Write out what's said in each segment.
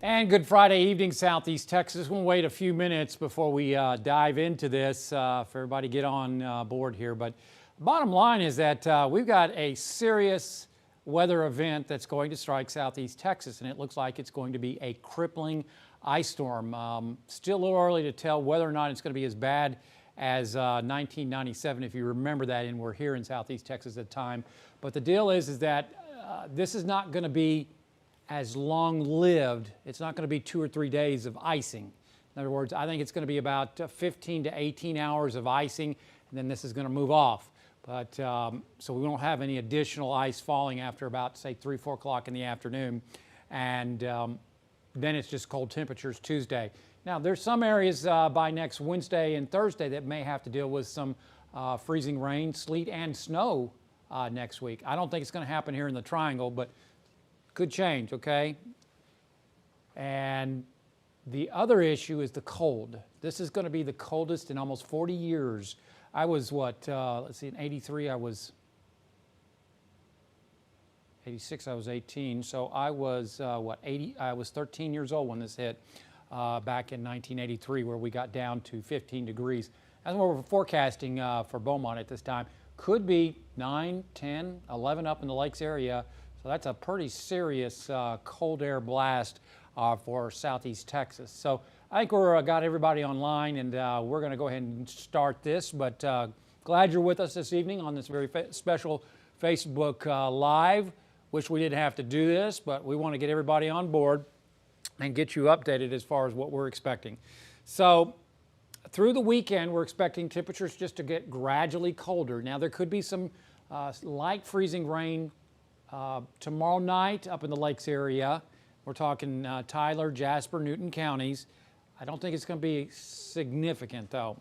And good Friday evening, Southeast Texas. We'll wait a few minutes before we dive into this for everybody to get on board here. But bottom line is that we've got a serious weather event that's going to strike Southeast Texas, and it looks like it's going to be a crippling ice storm. Still a little early to tell whether or not it's going to be as bad as 1997, if you remember that, and we're here in Southeast Texas at the time. But the deal is that this is not going to be as long-lived. It's not going to be 2 or 3 days of icing. In other words, I think it's going to be about 15 to 18 hours of icing, and then this is going to move off. But so we won't have any additional ice falling after about, say, 3, 4 o'clock in the afternoon. And then it's just cold temperatures Tuesday. Now, there's some areas by next Wednesday and Thursday that may have to deal with some freezing rain, sleet, and snow next week. I don't think it's going to happen here in the Triangle, but could change, okay? And the other issue is the cold. This is going to be the coldest in almost 40 years. I was let's see, in 83 I was 86, I was 18. So I was, 80, I was 13 years old when this hit back in 1983, where we got down to 15 degrees. That's what we're forecasting for Beaumont at this time. Could be 9, 10, 11 up in the lakes area. So that's a pretty serious cold air blast for Southeast Texas. So I think we've got everybody online, and we're going to go ahead and start this. But glad you're with us this evening on this very special Facebook Live. Wish we didn't have to do this, but we want to get everybody on board and get you updated as far as what we're expecting. So through the weekend, we're expecting temperatures just to get gradually colder. Now, there could be some light freezing rain tomorrow night up in the lakes area. We're talking Tyler, Jasper, Newton counties. I don't think it's going to be significant, though.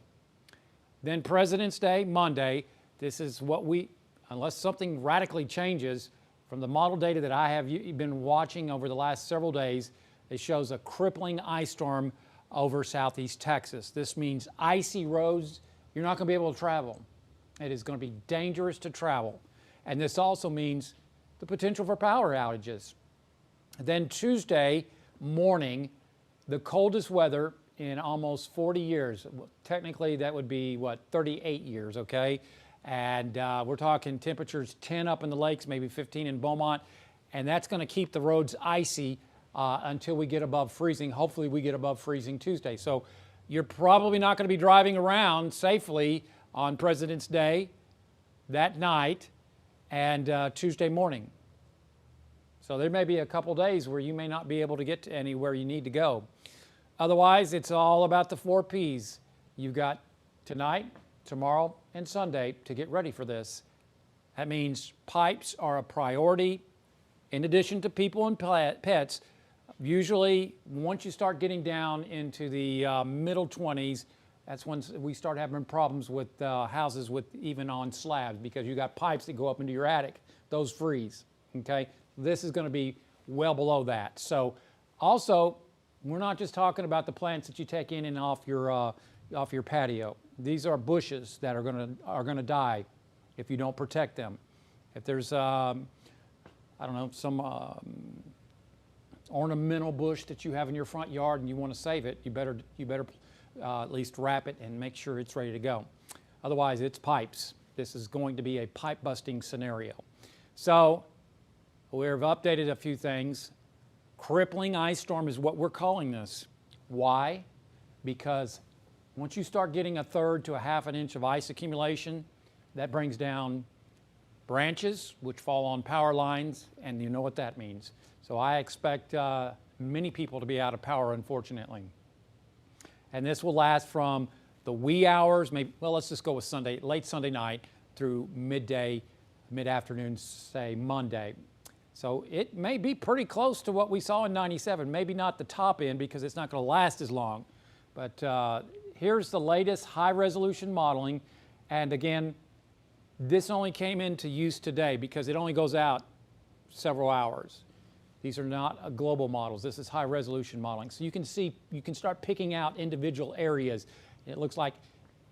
Then President's Day, Monday. This is what unless something radically changes from the model data that I have been watching over the last several days, it shows a crippling ice storm over Southeast Texas. This means icy roads. You're not going to be able to travel. It is going to be dangerous to travel. And this also means the potential for power outages. Then Tuesday morning, the coldest weather in almost 40 years. Technically, that would be, 38 years, okay? And we're talking temperatures 10 up in the lakes, maybe 15 in Beaumont, and that's going to keep the roads icy until we get above freezing. Hopefully, we get above freezing Tuesday. So you're probably not going to be driving around safely on President's Day that night and Tuesday morning. So there may be a couple days where you may not be able to get to anywhere you need to go. Otherwise, it's all about the 4 Ps. You've got tonight, tomorrow, and Sunday to get ready for this. That means pipes are a priority in addition to people and pets. Usually, once you start getting down into the middle 20s, that's when we start having problems with houses with even on slabs, because you got pipes that go up into your attic. Those freeze, okay? This is going to be well below that. So also, we're not just talking about the plants that you take in and off your patio. These are bushes that are going to die if you don't protect them. If there's I don't know, some ornamental bush that you have in your front yard and you want to save it, you better at least wrap it and make sure it's ready to go. Otherwise, it's pipes. This is going to be a pipe busting scenario. So we've updated a few things. Crippling ice storm is what we're calling this. Why? Because once you start getting 1/3 to 1/2 inch of ice accumulation, that brings down branches, which fall on power lines, and you know what that means. So I expect many people to be out of power, unfortunately. And this will last from the wee hours, maybe, well, let's just go with Sunday, late Sunday night through midday, mid-afternoon, say Monday. So it may be pretty close to what we saw in 97, maybe not the top end because it's not going to last as long. But here's the latest high-resolution modeling. And again, this only came into use today because it only goes out several hours. These are not global models. This is high-resolution modeling. So you can see, you can start picking out individual areas. It looks like,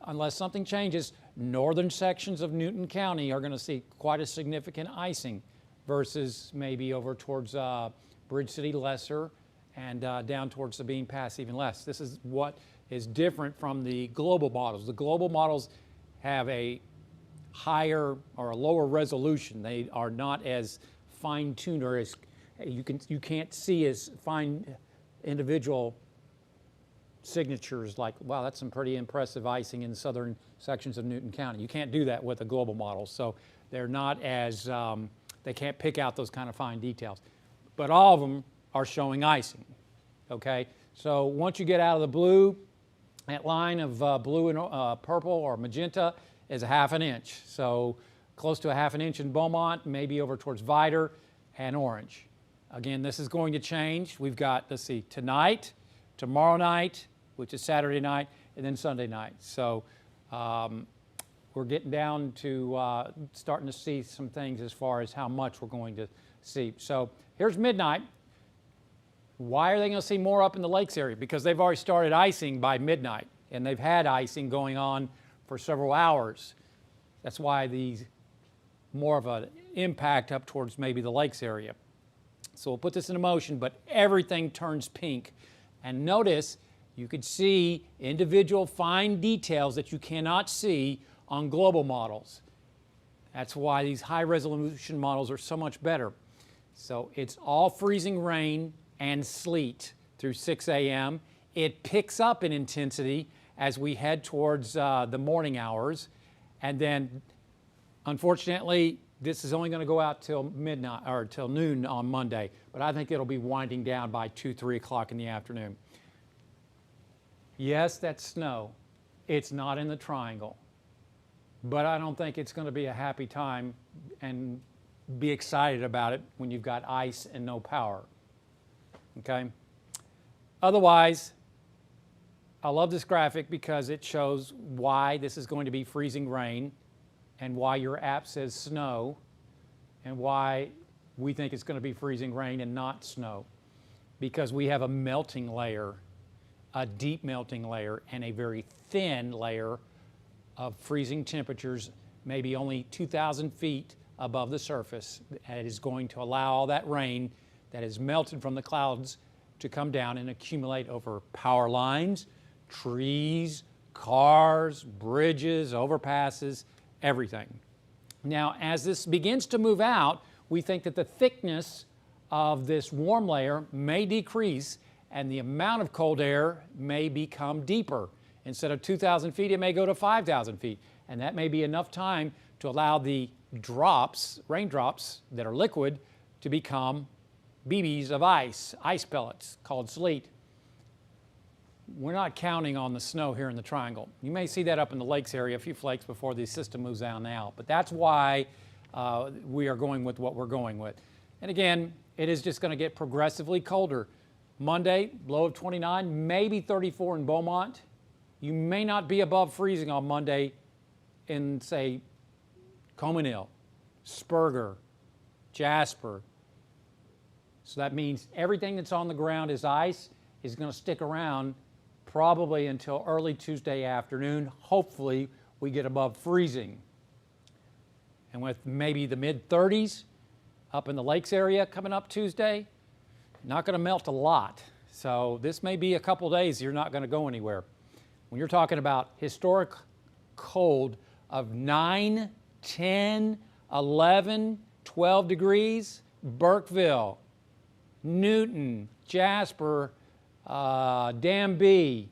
unless something changes, northern sections of Newton County are going to see quite a significant icing versus maybe over towards Bridge City, Lesser, and down towards Sabine Pass even less. This is what is different from the global models. The global models have a higher or a lower resolution. They are not as fine-tuned, or as you can't see as fine individual signatures like, wow, that's some pretty impressive icing in southern sections of Newton County. You can't do that with a global model. So they're not as, they can't pick out those kind of fine details. But all of them are showing icing, okay? So once you get out of the blue, that line of blue and purple or magenta is a ½ inch. So close to a ½ inch in Beaumont, maybe over towards Vidor and Orange. Again, this is going to change. We've got, let's see, tonight, tomorrow night, which is Saturday night, and then Sunday night. So we're getting down to starting to see some things as far as how much we're going to see. So here's midnight. Why are they going to see more up in the lakes area? Because they've already started icing by midnight, and they've had icing going on for several hours. That's why these more of an impact up towards maybe the lakes area. So we'll put this into motion, but everything turns pink. And notice you could see individual fine details that you cannot see on global models. That's why these high resolution models are so much better. So it's all freezing rain and sleet through 6 a.m. It picks up in intensity as we head towards the morning hours. And then, unfortunately, this is only going to go out till midnight or till noon on Monday. But I think it'll be winding down by 2, 3 o'clock in the afternoon. Yes, that's snow. It's not in the triangle. But I don't think it's going to be a happy time and be excited about it when you've got ice and no power. Okay? Otherwise, I love this graphic because it shows why this is going to be freezing rain and why your app says snow and why we think it's going to be freezing rain and not snow. Because we have a melting layer, a deep melting layer, and a very thin layer of freezing temperatures, maybe only 2,000 feet above the surface. It is going to allow all that rain that is melted from the clouds to come down and accumulate over power lines, trees, cars, bridges, overpasses, everything. Now, as this begins to move out, we think that the thickness of this warm layer may decrease and the amount of cold air may become deeper. Instead of 2,000 feet, it may go to 5,000 feet. And that may be enough time to allow the drops, raindrops that are liquid, to become BBs of ice pellets called sleet. We're not counting on the snow here in the triangle. You may see that up in the lakes area, a few flakes before the system moves down and out. But that's why we are going with what we're going with. And again, it is just going to get progressively colder. Monday, low of 29, maybe 34 in Beaumont. You may not be above freezing on Monday in, say, Cominil, Spurger, Jasper. So that means everything that's on the ground is ice is going to stick around probably until early Tuesday afternoon. Hopefully, we get above freezing. And with maybe the mid-30s up in the lakes area coming up Tuesday, not going to melt a lot. So this may be a couple days you're not going to go anywhere. When you're talking about historic cold of 9, 10, 11, 12 degrees, Burkeville, Newton, Jasper, Danby,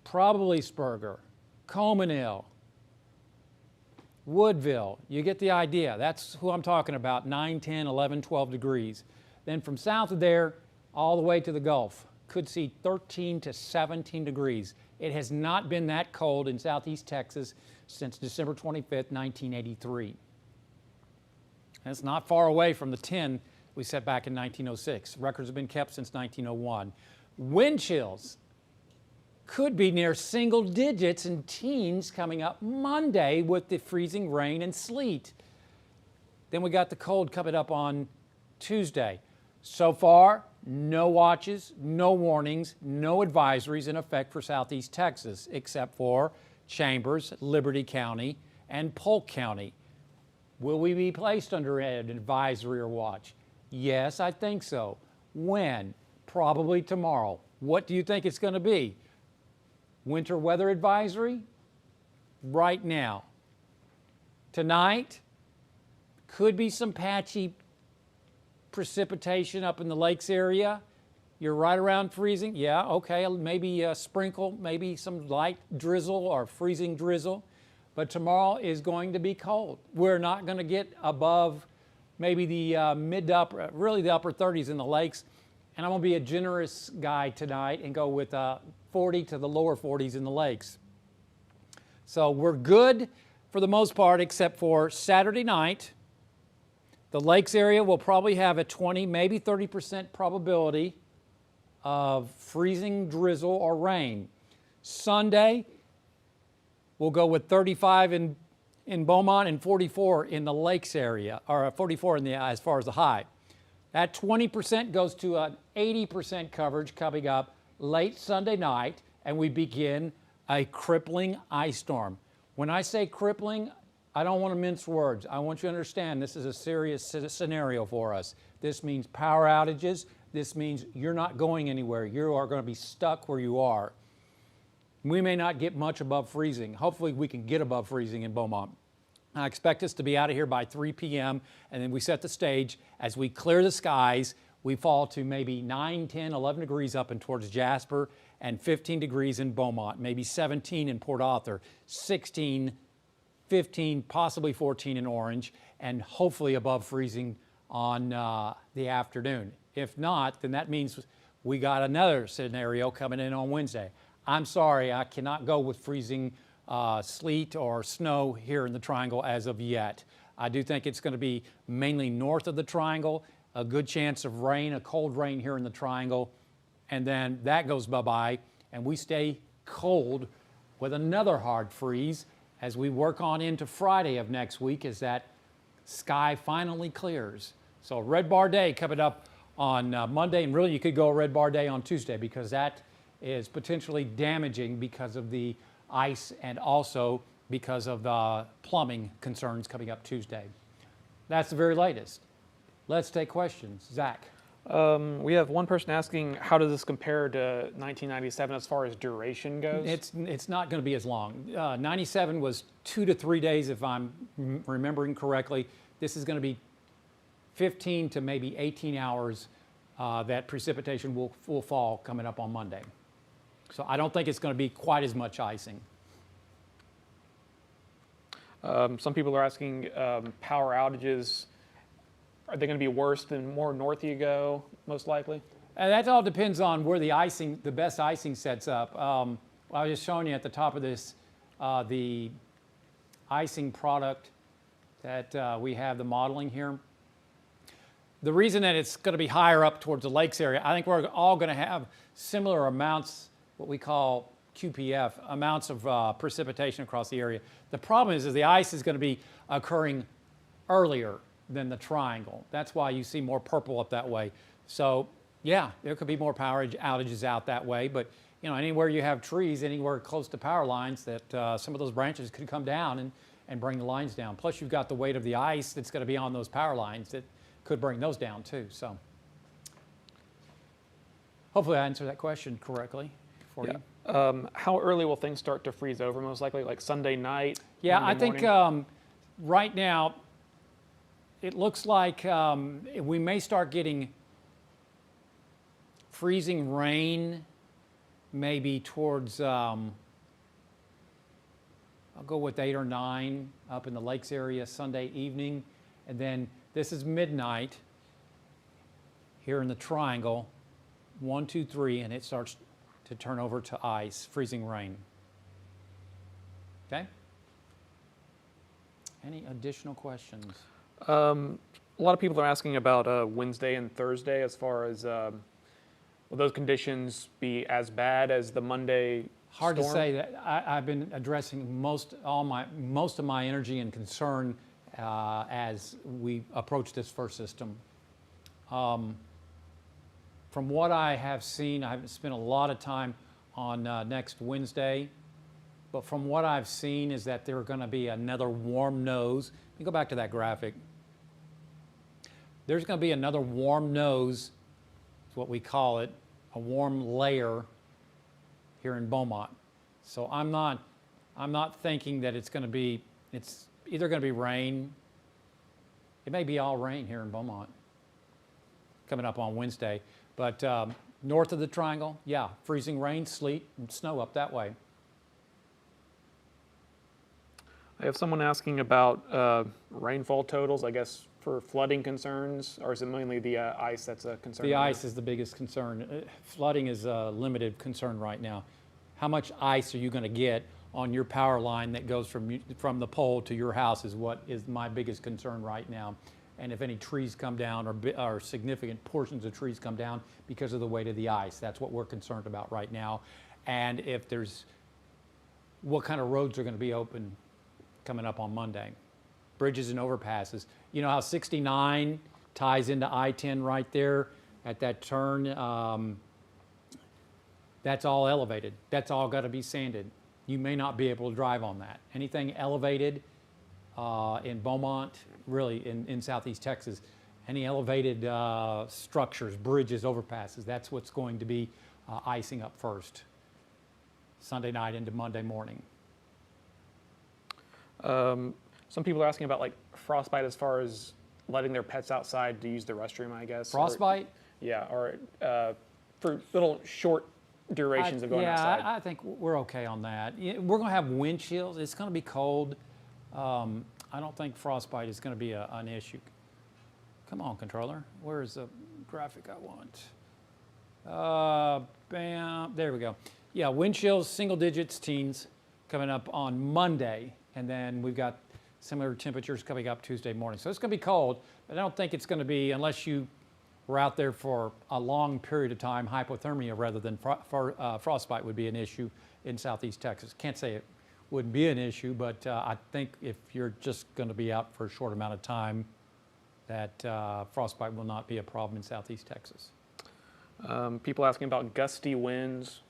probably Spurger, Cominil, Woodville. You get the idea. That's who I'm talking about, 9, 10, 11, 12 degrees. Then from south of there all the way to the Gulf, could see 13 to 17 degrees. It has not been that cold in southeast Texas since December 25th, 1983. And it's not far away from the 10 we set back in 1906. Records have been kept since 1901. Wind chills could be near single digits and teens coming up Monday with the freezing rain and sleet. Then we got the cold coming up on Tuesday. So far, no watches, no warnings, no advisories in effect for southeast Texas, except for Chambers, Liberty County, and Polk County. Will we be placed under an advisory or watch? Yes, I think so. When? Probably tomorrow. What do you think it's going to be? Winter weather advisory? Right now. Tonight, could be some patchy precipitation up in the lakes area. You're right around freezing. Yeah, okay, maybe a sprinkle, maybe some light drizzle or freezing drizzle. But tomorrow is going to be cold. We're not going to get above maybe the mid to upper, really the upper 30s in the lakes. And I'm going to be a generous guy tonight and go with 40 to the lower 40s in the lakes. So we're good for the most part, except for Saturday night. The lakes area will probably have a 20, maybe 30% probability of freezing drizzle or rain. Sunday, we'll go with 35 in Beaumont and 44 in the lakes area, or 44 in the as far as the high. That 20% goes to an 80% coverage coming up late Sunday night, and we begin a crippling ice storm. When I say crippling, I don't want to mince words. I want you to understand this is a serious scenario for us. This means power outages. This means you're not going anywhere. You are going to be stuck where you are. We may not get much above freezing. Hopefully we can get above freezing in Beaumont. I expect us to be out of here by 3 p.m. and then we set the stage. As we clear the skies, we fall to maybe 9, 10, 11 degrees up and towards Jasper and 15 degrees in Beaumont, maybe 17 in Port Arthur, 16, 15, possibly 14 in Orange, and hopefully above freezing on the afternoon. If not, then that means we got another scenario coming in on Wednesday. I'm sorry, I cannot go with freezing sleet or snow here in the Triangle as of yet. I do think it's going to be mainly north of the Triangle, a good chance of rain, a cold rain here in the Triangle, and then that goes bye-bye, and we stay cold with another hard freeze as we work on into Friday of next week as that sky finally clears. So red bar day coming up on Monday, and really you could go a red bar day on Tuesday because that is potentially damaging because of the ice and also because of the plumbing concerns coming up Tuesday. That's the very latest. Let's take questions. Zach. We have one person asking, how does this compare to 1997 as far as duration goes? It's not going to be as long. 97 was 2 to 3 days, if I'm remembering correctly. This is going to be 15 to maybe 18 hours that precipitation will fall coming up on Monday. So I don't think it's going to be quite as much icing. Some people are asking, power outages, are they going to be worse the more north you go, most likely? That all depends on where the best icing sets up. I was just showing you at the top of this, the icing product that we have, the modeling here. The reason that it's going to be higher up towards the lakes area, I think we're all going to have similar amounts, what we call QPF, amounts of precipitation across the area. The problem is the ice is going to be occurring earlier than the Triangle. That's why you see more purple up that way. So yeah, there could be more power outages out that way, but you know, anywhere you have trees, anywhere close to power lines, that some of those branches could come down and bring the lines down. Plus you've got the weight of the ice that's going to be on those power lines that could bring those down too. So hopefully I answered that question correctly for you. How early will things start to freeze over, most likely, like Sunday night? Yeah, Monday I think right now it looks like we may start getting freezing rain maybe towards, I'll go with 8 or 9 up in the lakes area Sunday evening. And then this is midnight here in the Triangle, 1, 2, 3, and it starts to turn over to ice, freezing rain. Okay? Any additional questions? A lot of people are asking about Wednesday and Thursday as far as will those conditions be as bad as the Monday Hard storm? to say. That I've been addressing most of my energy and concern as we approach this first system. From what I have seen, I haven't spent a lot of time on next Wednesday, but from what I've seen is that there's going to be another warm nose. Let me go back to that graphic. There's going to be another warm nose what we call it, a warm layer here in Beaumont. So I'm not thinking that it's either going to be rain. It may be all rain here in Beaumont coming up on Wednesday. But north of the triangle, yeah, freezing rain, sleet, and snow up that way. I have someone asking about rainfall totals, I guess, for flooding concerns, or is it mainly the ice that's a concern? The ice is the biggest concern. Flooding is a limited concern right now. How much ice are you going to get on your power line that goes from the pole to your house is what is my biggest concern right now. And if any trees come down or significant portions of trees come down because of the weight of the ice, that's what we're concerned about right now. And if what kind of roads are going to be open coming up on Monday. Bridges and overpasses. You know how 69 ties into I-10 right there at that turn? That's all elevated. That's all got to be sanded. You may not be able to drive on that. Anything elevated in Beaumont, really in southeast Texas, any elevated structures, bridges, overpasses, that's what's going to be icing up first. Sunday night into Monday morning. Some people are asking about like frostbite as far as letting their pets outside to use the restroom, I guess. Frostbite? Or for little short durations of going outside. Yeah, I think we're okay on that. We're going to have wind chills. It's going to be cold. I don't think frostbite is going to be an issue. Come on, controller. Where's the graphic I want? Bam. There we go. Yeah, wind chills, single digits, teens, coming up on Monday. And then we've got similar temperatures coming up Tuesday morning. So it's going to be cold, but I don't think it's going to be, unless you were out there for a long period of time, hypothermia rather than frostbite would be an issue in southeast Texas. Can't say it wouldn't be an issue, but I think if you're just going to be out for a short amount of time, that frostbite will not be a problem in southeast Texas. People asking about gusty winds.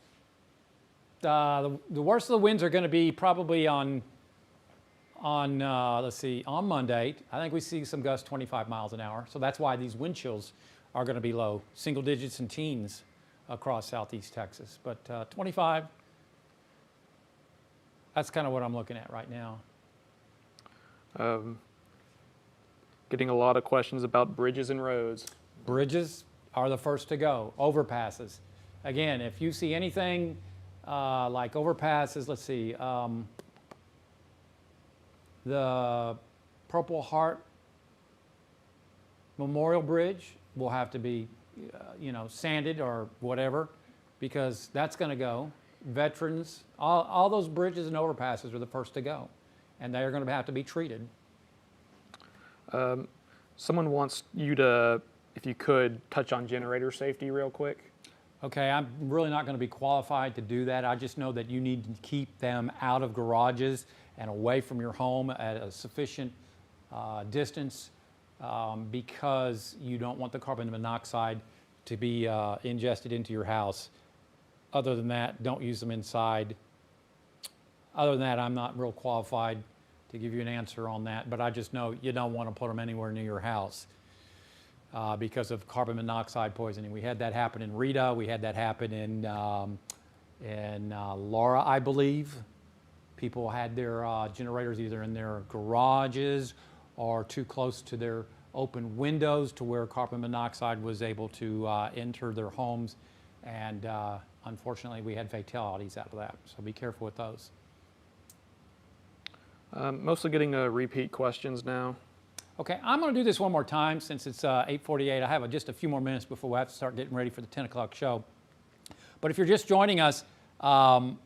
The worst of the winds are going to be probably on Monday. I think we see some gusts 25 miles an hour. So that's why these wind chills are going to be low, single digits and teens across southeast Texas. But 25, that's kind of what I'm looking at right now. Getting a lot of questions about bridges and roads. Bridges are the first to go. Overpasses. Again, if you see anything like overpasses, let's see, the Purple Heart Memorial Bridge will have to be, sanded or whatever, because that's going to go. Veterans, all those bridges and overpasses are the first to go, and they are going to have to be treated. Someone wants you to, if you could, touch on generator safety real quick. Okay, I'm really not going to be qualified to do that. I just know that you need to keep them out of garages and away from your home at a sufficient distance because you don't want the carbon monoxide to be ingested into your house. Other than that, don't use them inside. Other than that, I'm not real qualified to give you an answer on that, but I just know you don't want to put them anywhere near your house because of carbon monoxide poisoning. We had that happen in Rita. We had that happen in Laura, I believe. People had their generators either in their garages or too close to their open windows to where carbon monoxide was able to enter their homes. And unfortunately, we had fatalities out of that. So be careful with those. Mostly getting repeat questions now. Okay, I'm going to do this one more time since it's 8:48. I have just a few more minutes before we have to start getting ready for the 10 o'clock show. But if you're just joining us, I'll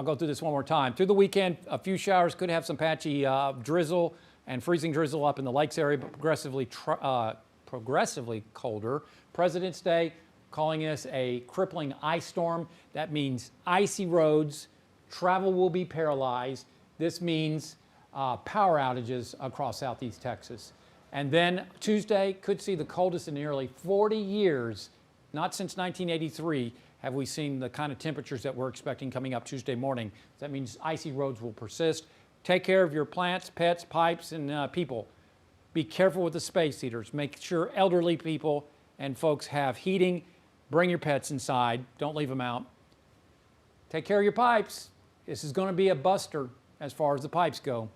go through this one more time. Through the weekend, a few showers, could have some patchy drizzle and freezing drizzle up in the lakes area, but progressively colder. President's Day, calling us a crippling ice storm. That means icy roads, travel will be paralyzed. This means power outages across southeast Texas. And then Tuesday could see the coldest in nearly 40 years, not since 1983, have we seen the kind of temperatures that we're expecting coming up Tuesday morning. That means icy roads will persist. Take care of your plants, pets, pipes, and people. Be careful with the space heaters. Make sure elderly people and folks have heating Bring your pets inside. Don't leave them out. Take care of your pipes. This is going to be a buster as far as the pipes go.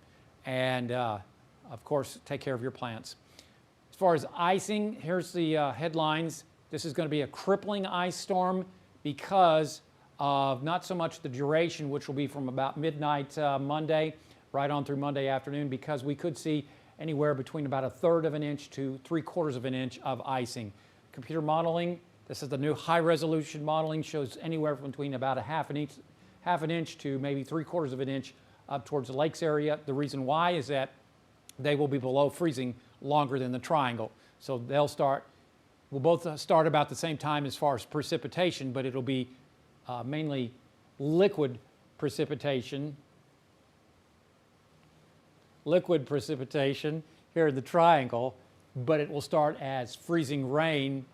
And, of course, take care of your plants. As far as icing, here's the headlines. This is going to be a crippling ice storm because of not so much the duration, which will be from about midnight Monday right on through Monday afternoon, because we could see anywhere between about 1/3 of an inch to 3/4 of an inch of icing. Computer modeling, this is the new high-resolution modeling, shows anywhere between about half an inch to maybe 3/4 of an inch up towards the lakes area. The reason why is that they will be below freezing longer than the triangle. So we'll both start about the same time as far as precipitation, but it'll be mainly liquid precipitation. Liquid precipitation here in the triangle, but it will start as freezing rain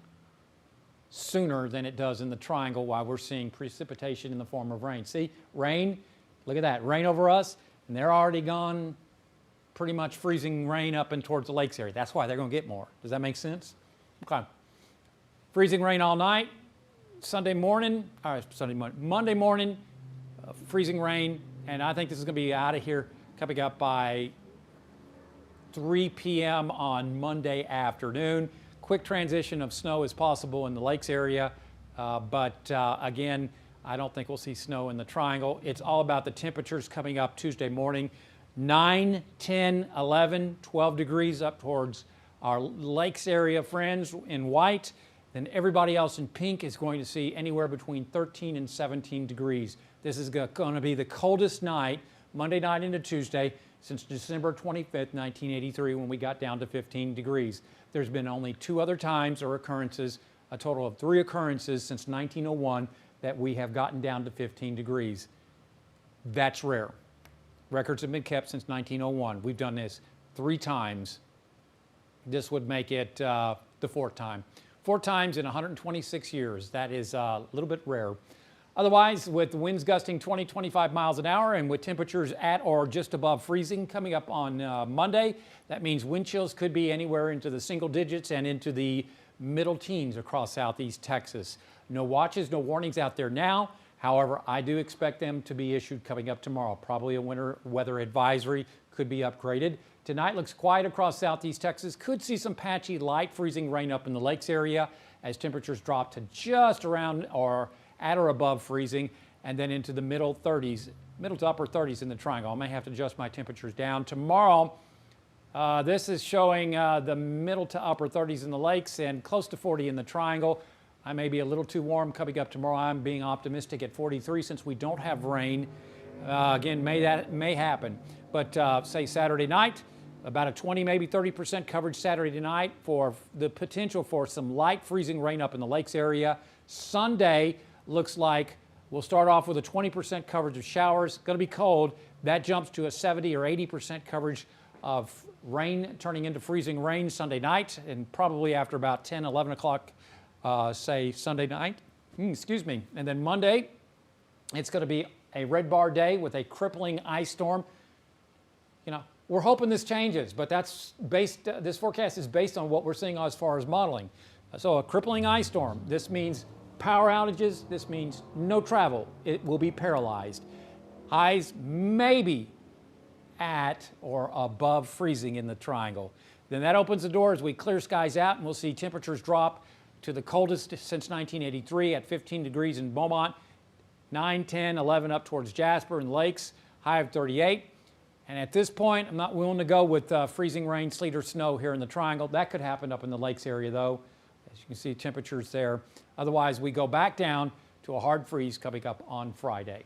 sooner than it does in the triangle, while we're seeing precipitation in the form of rain. See, rain, look at that, rain over us, and they're already gone pretty much freezing rain up and towards the lakes area. That's why they're going to get more. Does that make sense? Okay. Freezing rain all night. Monday morning, freezing rain, and I think this is going to be out of here coming up by 3 p.m. on Monday afternoon. Quick transition of snow is possible in the lakes area, but again, I don't think we'll see snow in the triangle. It's all about the temperatures coming up Tuesday morning. 9, 10, 11, 12 degrees up towards our lakes area friends in white. Then everybody else in pink is going to see anywhere between 13 and 17 degrees. This is going to be the coldest night, Monday night into Tuesday, since December 25th, 1983, when we got down to 15 degrees. There's been only 2 other times or occurrences, a total of 3 occurrences since 1901, that we have gotten down to 15 degrees. That's rare. Records have been kept since 1901. We've done this 3 times. This would make it the 4th time. 4 times in 126 years. That is a little bit rare. Otherwise, with winds gusting 20, 25 miles an hour and with temperatures at or just above freezing coming up on Monday, that means wind chills could be anywhere into the single digits and into the middle teens across southeast Texas. No watches, no warnings out there now. However, I do expect them to be issued coming up tomorrow. Probably a winter weather advisory could be upgraded. Tonight looks quiet across southeast Texas. Could see some patchy light freezing rain up in the lakes area as temperatures drop to just around or at or above freezing, and then into the middle to upper 30s in the triangle. I may have to adjust my temperatures down. Tomorrow, this is showing the middle to upper 30s in the lakes and close to 40 in the triangle. I may be a little too warm coming up tomorrow. I'm being optimistic at 43 since we don't have rain. Again, that may happen. But say Saturday night, about a 20, maybe 30% coverage Saturday night for the potential for some light freezing rain up in the lakes area. Sunday looks like we'll start off with a 20% coverage of showers. Going to be cold. That jumps to a 70 or 80% coverage of rain turning into freezing rain Sunday night, and probably after about 10, 11 o'clock, say Sunday night. And then Monday, it's going to be a red bar day with a crippling ice storm. You know, we're hoping this changes, but this forecast is based on what we're seeing as far as modeling. So a crippling ice storm, this means power outages, this means no travel. It will be paralyzed. Highs maybe at or above freezing in the triangle. Then that opens the door as we clear skies out, and we'll see temperatures drop to the coldest since 1983 at 15 degrees in Beaumont, 9, 10, 11 up towards Jasper and Lakes, high of 38. And at this point, I'm not willing to go with freezing rain, sleet, or snow here in the triangle. That could happen up in the lakes area, though. As you can see, temperatures there. Otherwise, we go back down to a hard freeze coming up on Friday.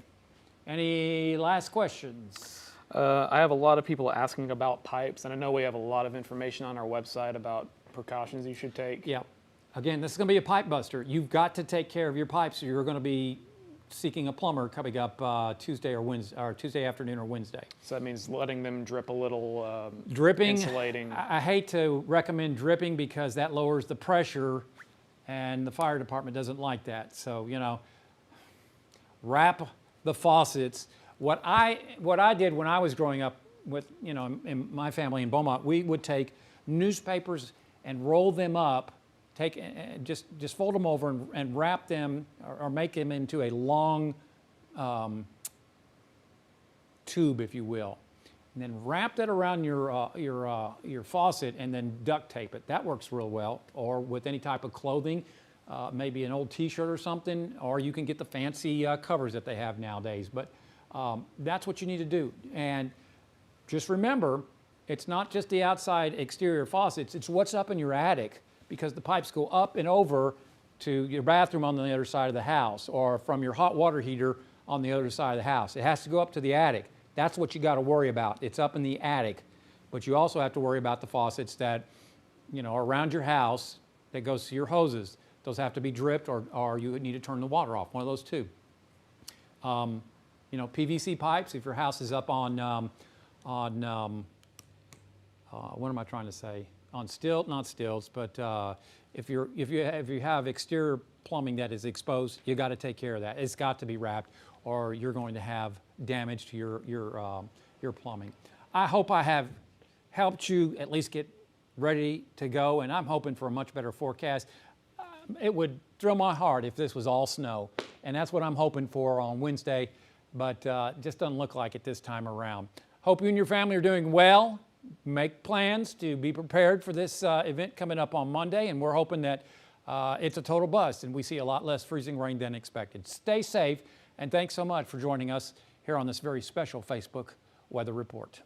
Any last questions? I have a lot of people asking about pipes, and I know we have a lot of information on our website about precautions you should take. Yeah. Again, this is going to be a pipe buster. You've got to take care of your pipes, or you're going to be seeking a plumber coming up Tuesday or Wednesday, or Tuesday afternoon or Wednesday. So that means letting them drip a little, dripping, insulating. I hate to recommend dripping because that lowers the pressure, and the fire department doesn't like that. So, you know, wrap the faucets. What I did when I was growing up with, you know, in my family in Beaumont, we would take newspapers and roll them up just fold them over and wrap them or make them into a long tube, if you will, and then wrap that around your faucet and then duct tape it. That works real well. Or with any type of clothing, maybe an old T-shirt or something, or you can get the fancy covers that they have nowadays. But that's what you need to do. And just remember, it's not just the outside exterior faucets, it's what's up in your attic, because the pipes go up and over to your bathroom on the other side of the house, or from your hot water heater on the other side of the house. It has to go up to the attic. That's what you got to worry about. It's up in the attic. But you also have to worry about the faucets that, are around your house that goes to your hoses. Those have to be dripped, or you need to turn the water off, one of those two. PVC pipes, if your house is up on what am I trying to say? On not stilts, but if you have exterior plumbing that is exposed, you got to take care of that. It's got to be wrapped, or you're going to have damage to your plumbing. I hope I have helped you at least get ready to go, and I'm hoping for a much better forecast. It would thrill my heart if this was all snow, and that's what I'm hoping for on Wednesday, but just doesn't look like it this time around. Hope you and your family are doing well. Make plans to be prepared for this event coming up on Monday, and we're hoping that it's a total bust and we see a lot less freezing rain than expected. Stay safe, and thanks so much for joining us here on this very special Facebook Weather Report.